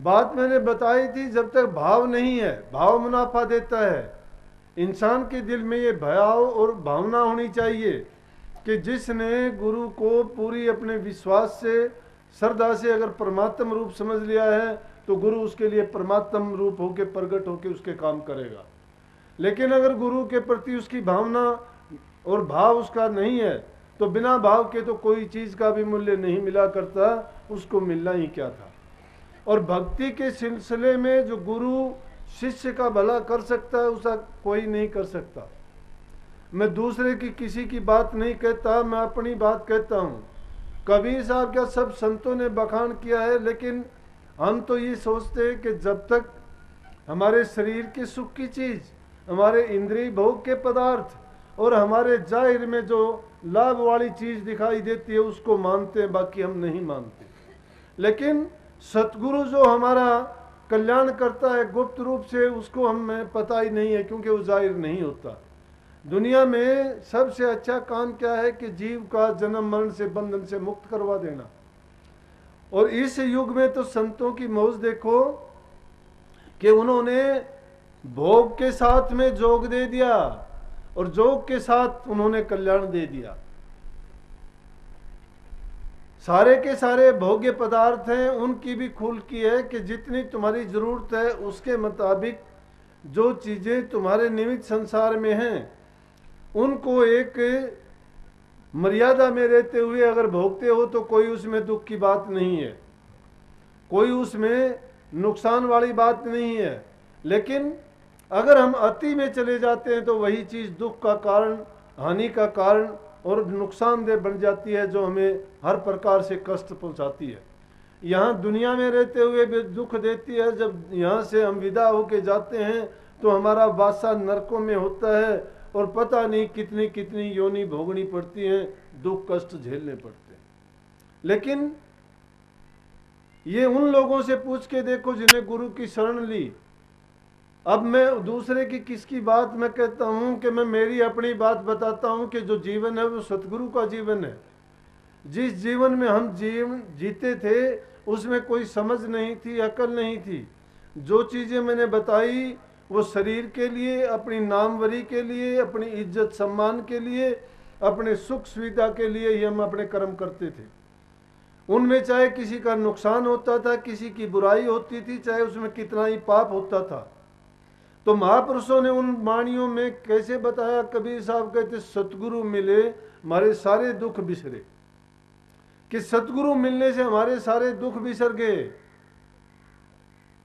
बात मैंने बताई थी, जब तक भाव नहीं है, भाव मुनाफा देता है। इंसान के दिल में ये भाव और भावना होनी चाहिए कि जिसने गुरु को पूरी अपने विश्वास से, श्रद्धा से अगर परमात्म रूप समझ लिया है, तो गुरु उसके लिए परमात्म रूप होके प्रकट होके उसके काम करेगा। लेकिन अगर गुरु के प्रति उसकी भावना और भाव उसका नहीं है, तो बिना भाव के तो कोई चीज़ का भी मूल्य नहीं मिला करता, उसको मिलना ही क्या था। और भक्ति के सिलसिले में जो गुरु शिष्य का भला कर सकता है, उसका कोई नहीं कर सकता। मैं दूसरे की किसी की बात नहीं कहता, मैं अपनी बात कहता हूँ। कबीर साहब का सब संतों ने बखान किया है, लेकिन हम तो ये सोचते हैं कि जब तक हमारे शरीर के सुख की चीज़, हमारे इंद्रिय भोग के पदार्थ और हमारे जाहिर में जो लाभ वाली चीज़ दिखाई देती है, उसको मानते हैं, बाकी हम नहीं मानते। लेकिन सतगुरु जो हमारा कल्याण करता है गुप्त रूप से, उसको हमें पता ही नहीं है, क्योंकि वो जाहिर नहीं होता। दुनिया में सबसे अच्छा काम क्या है कि जीव का जन्म मरण से, बंधन से मुक्त करवा देना। और इस युग में तो संतों की मौज देखो कि उन्होंने भोग के साथ में जोग दे दिया और जोग के साथ उन्होंने कल्याण दे दिया। सारे के सारे भोग्य पदार्थ हैं, उनकी भी खुल की है कि जितनी तुम्हारी जरूरत है उसके मुताबिक जो चीज़ें तुम्हारे निमित्त संसार में हैं, उनको एक मर्यादा में रहते हुए अगर भोगते हो तो कोई उसमें दुख की बात नहीं है, कोई उसमें नुकसान वाली बात नहीं है। लेकिन अगर हम अति में चले जाते हैं तो वही चीज़ दुख का कारण, हानि का कारण और नुकसानदेह बन जाती है, जो हमें हर प्रकार से कष्ट पहुंचाती है। यहाँ दुनिया में रहते हुए भी दुख देती है, जब यहाँ से हम विदा होके जाते हैं तो हमारा वासा नरकों में होता है और पता नहीं कितनी कितनी योनि भोगनी पड़ती हैं, दुख कष्ट झेलने पड़ते हैं। लेकिन ये उन लोगों से पूछ के देखो जिन्हें गुरु की शरण ली। अब मैं दूसरे की किसकी बात मैं कहता हूँ कि मैं मेरी अपनी बात बताता हूँ कि जो जीवन है वो सतगुरु का जीवन है। जिस जीवन में हम जीवन जीते थे उसमें कोई समझ नहीं थी, अकल नहीं थी। जो चीज़ें मैंने बताई वो शरीर के लिए, अपनी नामवरी के लिए, अपनी इज्जत सम्मान के लिए, अपने सुख सुविधा के लिए ही हम अपने कर्म करते थे। उनमें चाहे किसी का नुकसान होता था, किसी की बुराई होती थी, चाहे उसमें कितना ही पाप होता था। तो महापुरुषों ने उन वाणियों में कैसे बताया, कबीर साहब कहते सतगुरु मिले हमारे सारे दुख बिसरे, कि सतगुरु मिलने से हमारे सारे दुख बिसर गए।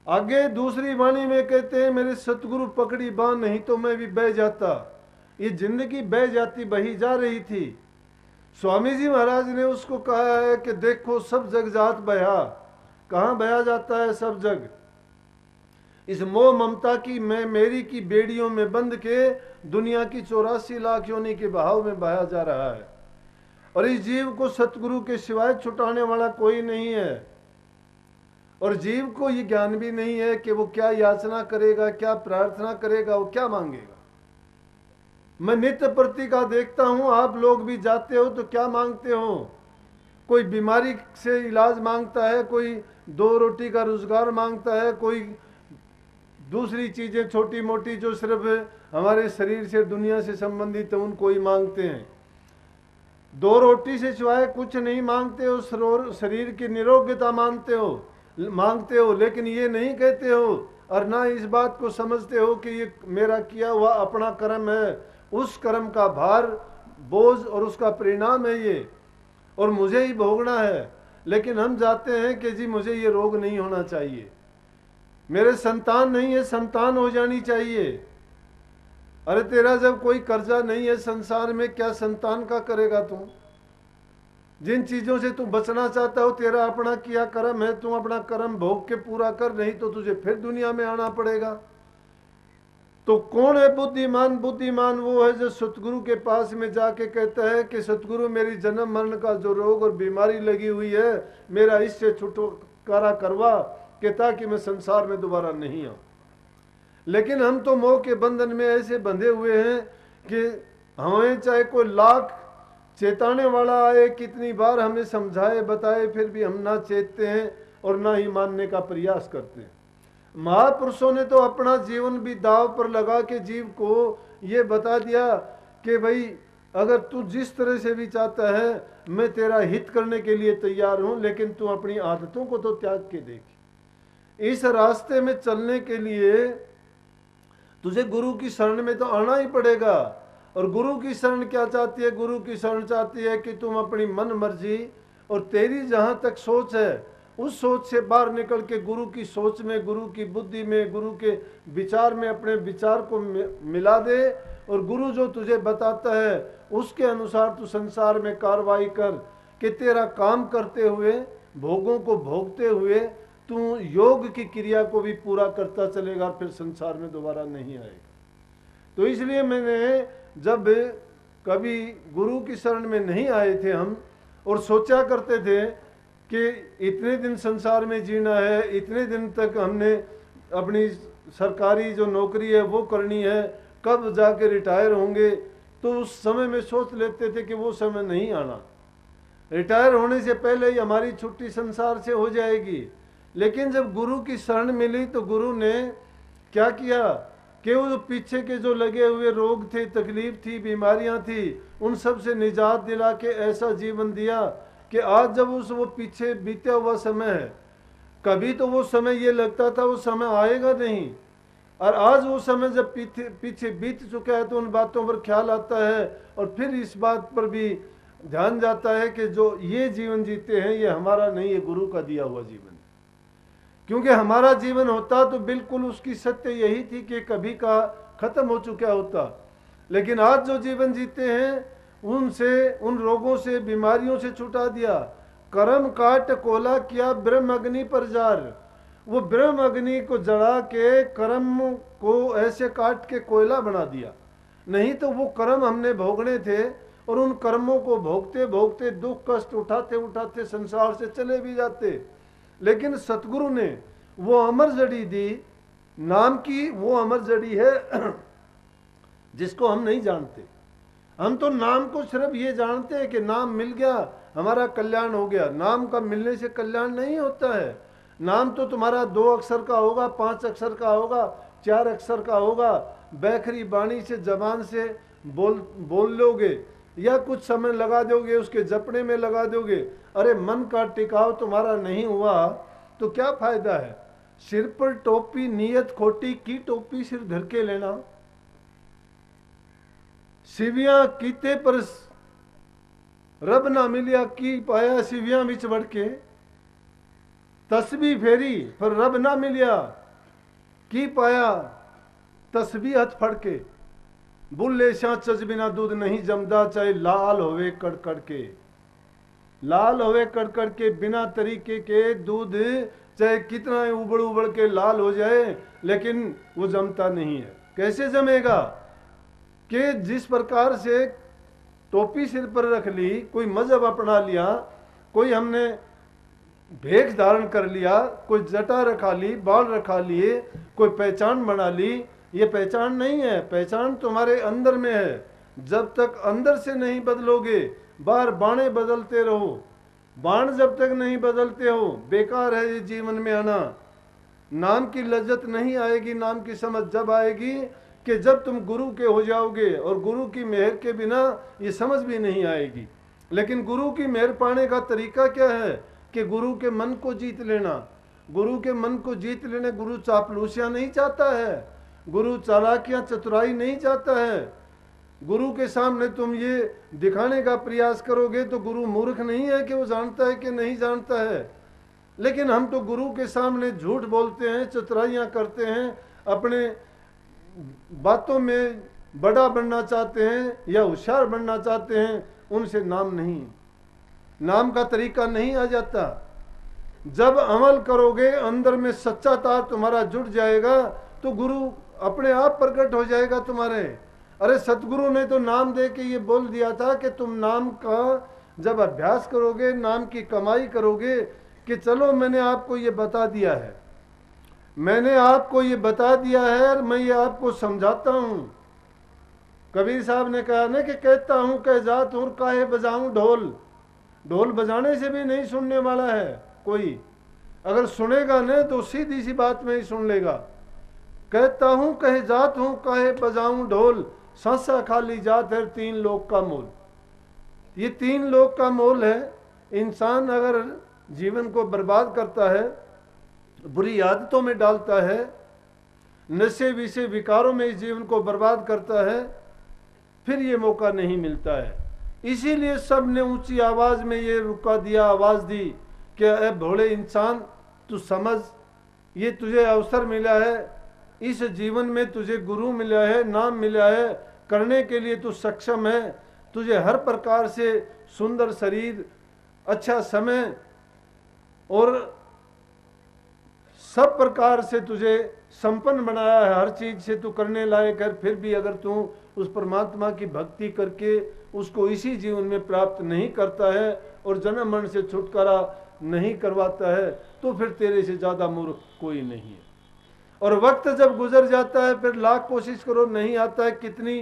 आगे दूसरी वाणी में कहते हैं मेरे सतगुरु पकड़ी बांह, नहीं तो मैं भी बह जाता। ये जिंदगी बह जाती, बही जा रही थी। स्वामी जी महाराज ने उसको कहा है कि देखो सब जग जात बहा, कहाँ बहा जाता है सब जग। इस मोह ममता की, मैं मेरी की बेड़ियों में बंध के दुनिया की 84 लाख योनि के बहाव में बहाया जा रहा है। और इस जीव को सतगुरु के सिवाय छुटाने वाला कोई नहीं है। और जीव को ये ज्ञान भी नहीं है कि वो क्या याचना करेगा, क्या प्रार्थना करेगा, वो क्या मांगेगा। मैं नित्य प्रति का देखता हूँ, आप लोग भी जाते हो तो क्या मांगते हो। कोई बीमारी से इलाज मांगता है, कोई 2 रोटी का रोजगार मांगता है, कोई दूसरी चीज़ें छोटी मोटी जो सिर्फ हमारे शरीर से, दुनिया से संबंधित है, उनको ही मांगते हैं। 2 रोटी से सिवाय कुछ नहीं मांगते हो, शरीर की निरोग्यता मांगते हो, लेकिन ये नहीं कहते हो और ना इस बात को समझते हो कि ये मेरा किया हुआ अपना कर्म है, उस कर्म का भार, बोझ और उसका परिणाम है ये, और मुझे ही भोगना है। लेकिन हम जाते हैं कि जी मुझे ये रोग नहीं होना चाहिए, मेरे संतान नहीं है, संतान हो जानी चाहिए। अरे तेरा जब कोई कर्जा नहीं है संसार में, क्या संतान का करेगा तू। जिन चीज़ों से तू बचना चाहता हो, तेरा अपना किया कर्म है, तू अपना कर्म भोग के पूरा कर, नहीं तो तुझे फिर दुनिया में आना पड़ेगा। तो कौन है बुद्धिमान? बुद्धिमान वो है जो सतगुरु के पास में जाके कहता है कि सतगुरु मेरी जन्म मरण का जो रोग और बीमारी लगी हुई है, मेरा इससे छुटकारा करवा कि ताकि मैं संसार में दोबारा नहीं आऊं। लेकिन हम तो मोह के बंधन में ऐसे बंधे हुए हैं कि हमें चाहे कोई लाख चेताने वाला आए, कितनी बार हमें समझाए बताए, फिर भी हम ना चेतते हैं। और ना ही मानने का प्रयास करते हैं। महापुरुषों ने तो अपना जीवन भी दांव पर लगा के जीव को ये बता दिया कि भाई अगर तू जिस तरह से भी चाहता है मैं तेरा हित करने के लिए तैयार हूं, लेकिन तू अपनी आदतों को तो त्याग के देख। इस रास्ते में चलने के लिए तुझे गुरु की शरण में तो आना ही पड़ेगा। और गुरु की शरण क्या चाहती है? गुरु की शरण चाहती है कि तुम अपनी मन मर्जी और तेरी जहां तक सोच है उस सोच से बाहर निकल के गुरु की सोच में, गुरु की बुद्धि में, गुरु के विचार में अपने विचार को मिला दे और गुरु जो तुझे बताता है उसके अनुसार तू संसार में कार्रवाई कर कि तेरा काम करते हुए, भोगों को भोगते हुए तू योग की क्रिया को भी पूरा करता चलेगा, फिर संसार में दोबारा नहीं आएगा। तो इसलिए मैंने जब कभी गुरु की शरण में नहीं आए थे हम और सोचा करते थे कि इतने दिन संसार में जीना है, इतने दिन तक हमने अपनी सरकारी जो नौकरी है वो करनी है, कब जाके रिटायर होंगे, तो उस समय में सोच लेते थे कि वो समय नहीं आना, रिटायर होने से पहले ही हमारी छुट्टी संसार से हो जाएगी। लेकिन जब गुरु की शरण मिली तो गुरु ने क्या किया कि वो पीछे के जो लगे हुए रोग थे, तकलीफ थी, बीमारियां थी, उन सब से निजात दिला के ऐसा जीवन दिया कि आज जब वो पीछे बीता हुआ समय है, कभी तो वो समय ये लगता था वो समय आएगा नहीं, और आज वो समय जब पीछे बीत चुका है तो उन बातों पर ख्याल आता है और फिर इस बात पर भी ध्यान जाता है कि जो ये जीवन जीते हैं ये हमारा नहीं, ये गुरु का दिया हुआ जीवन। क्योंकि हमारा जीवन होता तो बिल्कुल उसकी सत्य यही थी कि कभी का खत्म हो चुका होता, लेकिन आज जो जीवन जीते हैं उनसे, उन रोगों से, बीमारियों से छुटा दिया। कर्म काट कोला किया ब्रह्म अग्नि पर जार, वो ब्रह्म अग्नि को जला के कर्म को ऐसे काट के कोयला बना दिया। नहीं तो वो कर्म हमने भोगने थे और उन कर्मों को भोगते भोगते दुख कष्ट उठाते उठाते संसार से चले भी जाते। लेकिन सतगुरु ने वो अमर जड़ी दी, नाम की वो अमर जड़ी है जिसको हम नहीं जानते। हम तो नाम को सिर्फ ये जानते हैं कि नाम मिल गया हमारा कल्याण हो गया। नाम का मिलने से कल्याण नहीं होता है। नाम तो तुम्हारा 2 अक्षर का होगा, 5 अक्षर का होगा, 4 अक्षर का होगा, बैखरी बाणी से जबान से बोल लोगे या कुछ समय लगा दोगे, उसके जपने में लगा दोगे। अरे मन का टिकाव तुम्हारा नहीं हुआ तो क्या फायदा है? सिर पर टोपी नियत खोटी की टोपी सिर धर के लेना। सिवियां कीते पर रब ना मिलिया की पाया सिवियां बिच वड़ के, तस्बी फेरी पर रब ना मिलिया की पाया तस्बी हथ फड़ के। बुल्ले शाह चज बिना दूध नहीं जमदा, चाहे लाल होवे कड़कड़ के। लाल होवे कड़कड़ के, बिना तरीके के दूध चाहे कितना उबड़ उबड़ के लाल हो जाए लेकिन वो जमता नहीं है। कैसे जमेगा? कि जिस प्रकार से टोपी सिर पर रख ली, कोई मजहब अपना लिया, कोई हमने भेष धारण कर लिया, कोई जटा रखा ली, बाल रखा लिए, कोई पहचान बना ली, ये पहचान नहीं है। पहचान तुम्हारे अंदर में है। जब तक अंदर से नहीं बदलोगे, बाहर बाणे बदलते रहो, बाण जब तक नहीं बदलते हो बेकार है ये जीवन में आना। नाम की लज्जत नहीं आएगी, नाम की समझ जब आएगी कि जब तुम गुरु के हो जाओगे, और गुरु की मेहर के बिना ये समझ भी नहीं आएगी। लेकिन गुरु की मेहर पाने का तरीका क्या है? कि गुरु के मन को जीत लेना। गुरु के मन को जीत लेने, गुरु चापलूसियां नहीं चाहता है, गुरु चालाकियां चतुराई नहीं चाहता है। गुरु के सामने तुम ये दिखाने का प्रयास करोगे तो गुरु मूर्ख नहीं है कि वो जानता है कि नहीं जानता है। लेकिन हम तो गुरु के सामने झूठ बोलते हैं, चतुराइयां करते हैं, अपने बातों में बड़ा बनना चाहते हैं या होशियार बनना चाहते हैं। उनसे नाम नहीं, नाम का तरीका नहीं आ जाता। जब अमल करोगे, अंदर में सच्चा तार तुम्हारा जुड़ जाएगा तो गुरु अपने आप प्रकट हो जाएगा तुम्हारे। अरे सतगुरु ने तो नाम दे के ये बोल दिया था कि तुम नाम का जब अभ्यास करोगे, नाम की कमाई करोगे, कि चलो मैंने आपको ये बता दिया है, मैंने आपको ये बता दिया है और मैं ये आपको समझाता हूँ। कबीर साहब ने कहा ना कि कहता हूँ कह जात हूँ काहे बजाऊं ढोल। ढोल बजाने से भी नहीं सुनने वाला है कोई। अगर सुनेगा न तो सीधी सी बात में ही सुन लेगा। कहता हूं कहे जात हूं, कहे बजाऊं ढोल, सांसा खाली जात है 3 लोक का मोल। ये 3 लोक का मोल है। इंसान अगर जीवन को बर्बाद करता है, बुरी आदतों में डालता है, नशे विषय विकारों में इस जीवन को बर्बाद करता है, फिर ये मौका नहीं मिलता है। इसीलिए सब ने ऊंची आवाज में ये रुका दिया, आवाज दी कि अरे भोले इंसान तू समझ, ये तुझे अवसर मिला है, इस जीवन में तुझे गुरु मिला है, नाम मिला है, करने के लिए तू सक्षम है। तुझे हर प्रकार से सुंदर शरीर, अच्छा समय और सब प्रकार से तुझे संपन्न बनाया है, हर चीज से तू करने लायक है। फिर भी अगर तू उस परमात्मा की भक्ति करके उसको इसी जीवन में प्राप्त नहीं करता है और जन्म मरण से छुटकारा नहीं करवाता है, तो फिर तेरे से ज्यादा मूर्ख कोई नहीं है। और वक्त जब गुजर जाता है, फिर लाख कोशिश करो नहीं आता है, कितनी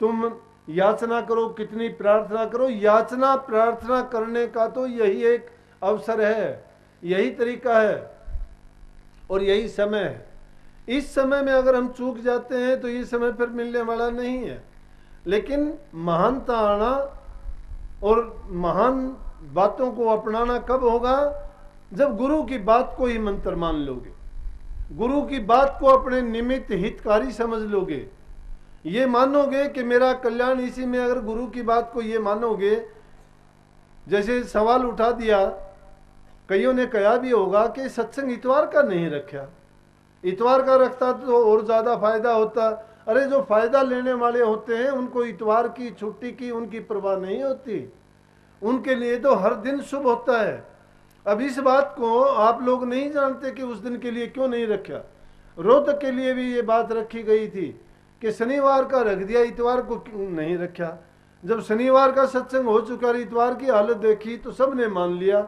तुम याचना करो, कितनी प्रार्थना करो, याचना प्रार्थना करने का तो यही एक अवसर है, यही तरीका है और यही समय है। इस समय में अगर हम चूक जाते हैं तो ये समय फिर मिलने वाला नहीं है। लेकिन महानता आना और महान बातों को अपनाना कब होगा? जब गुरु की बात को ही मंत्र मान लोगे, गुरु की बात को अपने निमित्त हितकारी समझ लोगे, ये मानोगे कि मेरा कल्याण इसी में। अगर गुरु की बात को ये मानोगे, जैसे सवाल उठा दिया, कईयों ने कहा भी होगा कि सत्संग इतवार का नहीं रखा, इतवार का रखता तो और ज्यादा फायदा होता। अरे जो फायदा लेने वाले होते हैं उनको इतवार की छुट्टी की उनकी परवाह नहीं होती, उनके लिए तो हर दिन शुभ होता है। अब इस बात को आप लोग नहीं जानते कि उस दिन के लिए क्यों नहीं रखा। रोहतक के लिए भी ये बात रखी गई थी कि शनिवार का रख दिया, इतवार को क्यों नहीं रखा। जब शनिवार का सत्संग हो चुका, इतवार की हालत देखी तो सबने मान लिया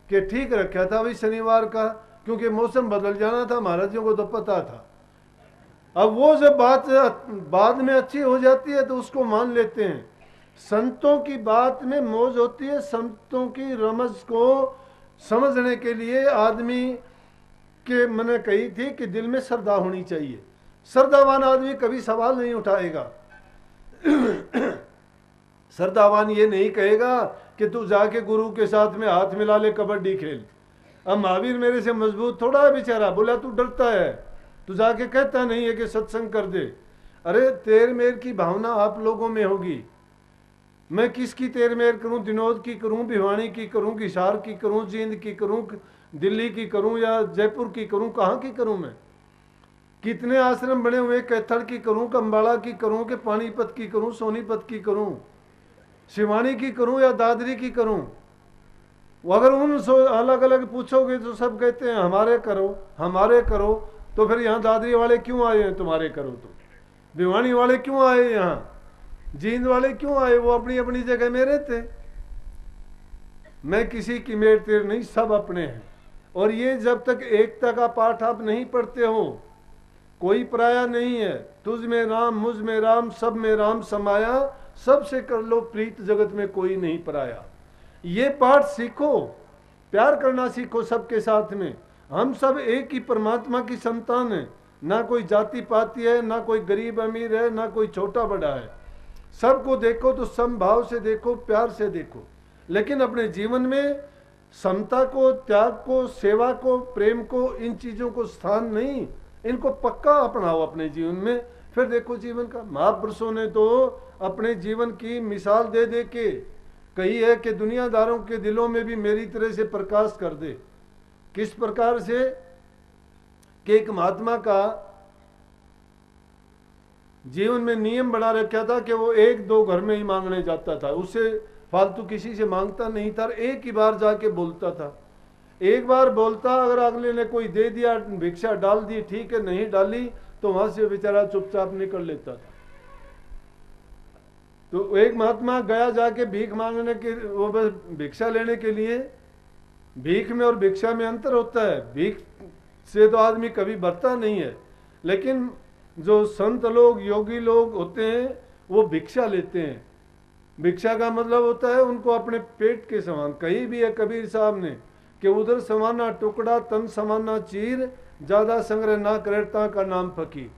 कि ठीक रखा था भाई शनिवार का, क्योंकि मौसम बदल जाना था, महाराजियों को तो पता था। अब वो जब बात बाद में अच्छी हो जाती है तो उसको मान लेते हैं। संतों की बात में मौज होती है, संतों की रमज को समझने के लिए आदमी के मैंने कही थी कि दिल में श्रद्धा होनी चाहिए। श्रद्धावान आदमी कभी सवाल नहीं उठाएगा। श्रद्धावान ये नहीं कहेगा कि तू जाके गुरु के साथ में हाथ मिला ले, कबड्डी खेल। अब महावीर मेरे से मजबूत थोड़ा है बेचारा, बोला तू डरता है, तू जाके कहता नहीं है कि सत्संग कर दे। अरे तेर मेर की भावना आप लोगों में होगी। मैं किसकी तेर मेर करूं? दिनोद की करूं, भिवानी की करूं, हिसार की करूं, जींद की करूं, दिल्ली की करूं या जयपुर की करूं, कहाँ की करूं? मैं कितने आश्रम बने हुए, कैथल की करूं, कंबाला की करूं, कि पानीपत की करूं, सोनीपत की करूं, शिवानी की करूं या दादरी की करूं? अगर उन अलग अलग पूछोगे तो सब कहते हैं हमारे करो, हमारे करो। तो फिर यहाँ दादरी वाले क्यों आए हैं तुम्हारे करो? तो भिवानी वाले क्यों आए यहाँ? जींद वाले क्यों आए? वो अपनी अपनी जगह में रहते। मैं किसी की मेर तेर नहीं, सब अपने हैं। और ये जब तक एकता का पाठ आप नहीं पढ़ते हो, कोई पराया नहीं है। तुझ में राम, मुझ में राम, सब में राम समाया, सबसे कर लो प्रीत, जगत में कोई नहीं पराया। ये पाठ सीखो, प्यार करना सीखो सबके साथ में। हम सब एक ही परमात्मा की संतान है, ना कोई जाति पाति है, ना कोई गरीब अमीर है, ना कोई छोटा बड़ा है। सबको देखो तो समभाव से देखो, प्यार से देखो। लेकिन अपने जीवन में समता को, त्याग को, सेवा को, प्रेम को, इन चीजों को स्थान नहीं, इनको पक्का अपनाओ अपने जीवन में। फिर देखो जीवन का। महापुरुषों ने तो अपने जीवन की मिसाल दे दे के कही है कि दुनियादारों के दिलों में भी मेरी तरह से प्रकाश कर दे। किस प्रकार से? कि एक महात्मा का जीवन में नियम बना रखा था कि वो 1-2 घर में ही मांगने जाता था, उससे फालतू किसी से मांगता नहीं था। एक ही बार जाके बोलता था, एक बार बोलता, अगर अगले ने कोई दे दिया, भिक्षा डाल दी ठीक है, नहीं डाली तो वहां से बेचारा चुपचाप निकल लेता था। तो एक महात्मा गया जाके भीख मांगने के, वो बस भिक्षा लेने के लिए। भीख में और भिक्षा में अंतर होता है। भीख से तो आदमी कभी भरता नहीं है, लेकिन जो संत लोग, योगी लोग होते हैं, वो भिक्षा लेते हैं। भिक्षा का मतलब होता है उनको अपने पेट के समान। कहीं भी है कबीर साहब ने कि उधर समाना टुकड़ा तन समाना चीर, ज़्यादा संग्रह ना करता का नाम फकीर।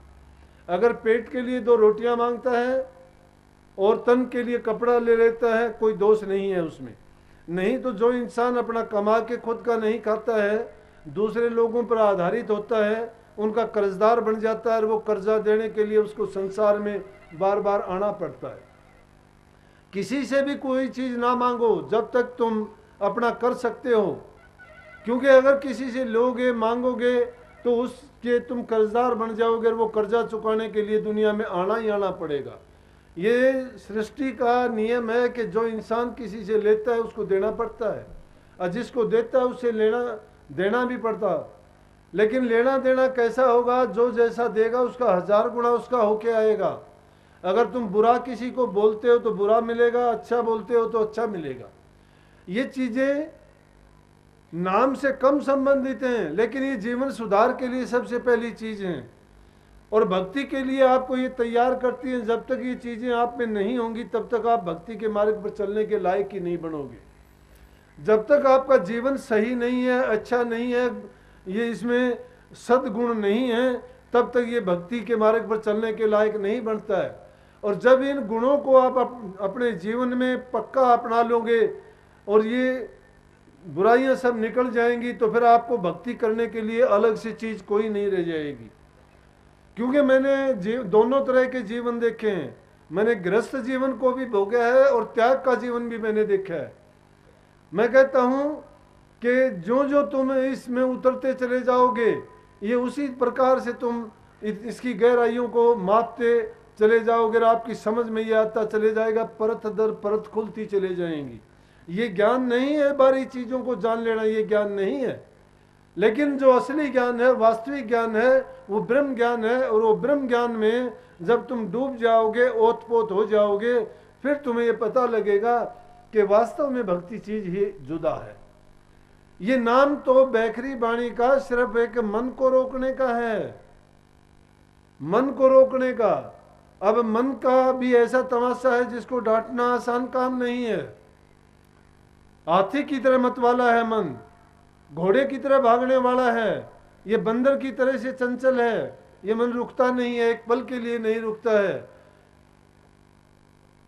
अगर पेट के लिए 2 रोटियां मांगता है और तन के लिए कपड़ा ले लेता है, कोई दोष नहीं है उसमें। नहीं तो जो इंसान अपना कमा के खुद का नहीं खाता है, दूसरे लोगों पर आधारित होता है, उनका कर्जदार बन जाता है और वो कर्जा देने के लिए उसको संसार में बार बार आना पड़ता है। किसी से भी कोई चीज़ ना मांगो जब तक तुम अपना कर सकते हो, क्योंकि अगर किसी से लोगे मांगोगे तो उसके तुम कर्जदार बन जाओगे और वो कर्जा चुकाने के लिए दुनिया में आना ही आना पड़ेगा। ये सृष्टि का नियम है कि जो इंसान किसी से लेता है उसको देना पड़ता है, और जिसको देता है उससे देना भी पड़ता है। लेकिन लेना देना कैसा होगा? जो जैसा देगा उसका 1000 गुना उसका होके आएगा। अगर तुम बुरा किसी को बोलते हो तो बुरा मिलेगा, अच्छा बोलते हो तो अच्छा मिलेगा। ये चीज़ें नाम से कम संबंधित हैं, लेकिन ये जीवन सुधार के लिए सबसे पहली चीज़ हैं और भक्ति के लिए आपको ये तैयार करती हैं। जब तक ये चीज़ें आप में नहीं होंगी तब तक आप भक्ति के मार्ग पर चलने के लायक ही नहीं बनोगे। जब तक आपका जीवन सही नहीं है, अच्छा नहीं है, ये इसमें सद्गुण नहीं है, तब तक ये भक्ति के मार्ग पर चलने के लायक नहीं बनता है। और जब इन गुणों को आप अपने जीवन में पक्का अपना लोगे और ये बुराइयां सब निकल जाएंगी, तो फिर आपको भक्ति करने के लिए अलग से चीज़ कोई नहीं रह जाएगी। क्योंकि मैंने दोनों तरह के जीवन देखे हैं। मैंने गृहस्थ जीवन को भी भोगा है और त्याग का जीवन भी मैंने देखा है। मैं कहता हूँ कि जो जो तुम इसमें उतरते चले जाओगे, ये उसी प्रकार से तुम इसकी गहराइयों को मापते चले जाओगे और आपकी समझ में ये आता चले जाएगा, परत दर परत खुलती चले जाएंगी। ये ज्ञान नहीं है बारी चीज़ों को जान लेना, ये ज्ञान नहीं है। लेकिन जो असली ज्ञान है, वास्तविक ज्ञान है, वो ब्रह्म ज्ञान है। और वो ब्रह्म ज्ञान में जब तुम डूब जाओगे, ओतपोत हो जाओगे, फिर तुम्हें ये पता लगेगा कि वास्तव में भक्ति चीज़ ही जुदा है। ये नाम तो बैखरी बाणी का सिर्फ एक मन को रोकने का है, मन को रोकने का। अब मन का भी ऐसा तमाशा है जिसको डांटना आसान काम नहीं है। हाथी की तरह मत वाला है मन, घोड़े की तरह भागने वाला है, ये बंदर की तरह से चंचल है। ये मन रुकता नहीं है, एक पल के लिए नहीं रुकता है।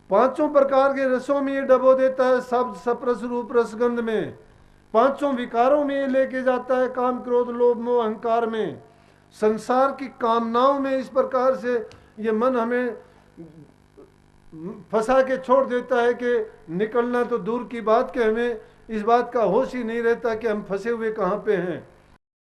5 प्रकार के रसों में ये डबो देता है, शब्द सप्रस रूप रसगंध में। 5 विकारों में ये लेके जाता है, काम क्रोध लोभ मोह अहंकार में, संसार की कामनाओं में। इस प्रकार से ये मन हमें फंसा के छोड़ देता है कि निकलना तो दूर की बात, कि हमें इस बात का होश ही नहीं रहता कि हम फंसे हुए कहाँ पे हैं।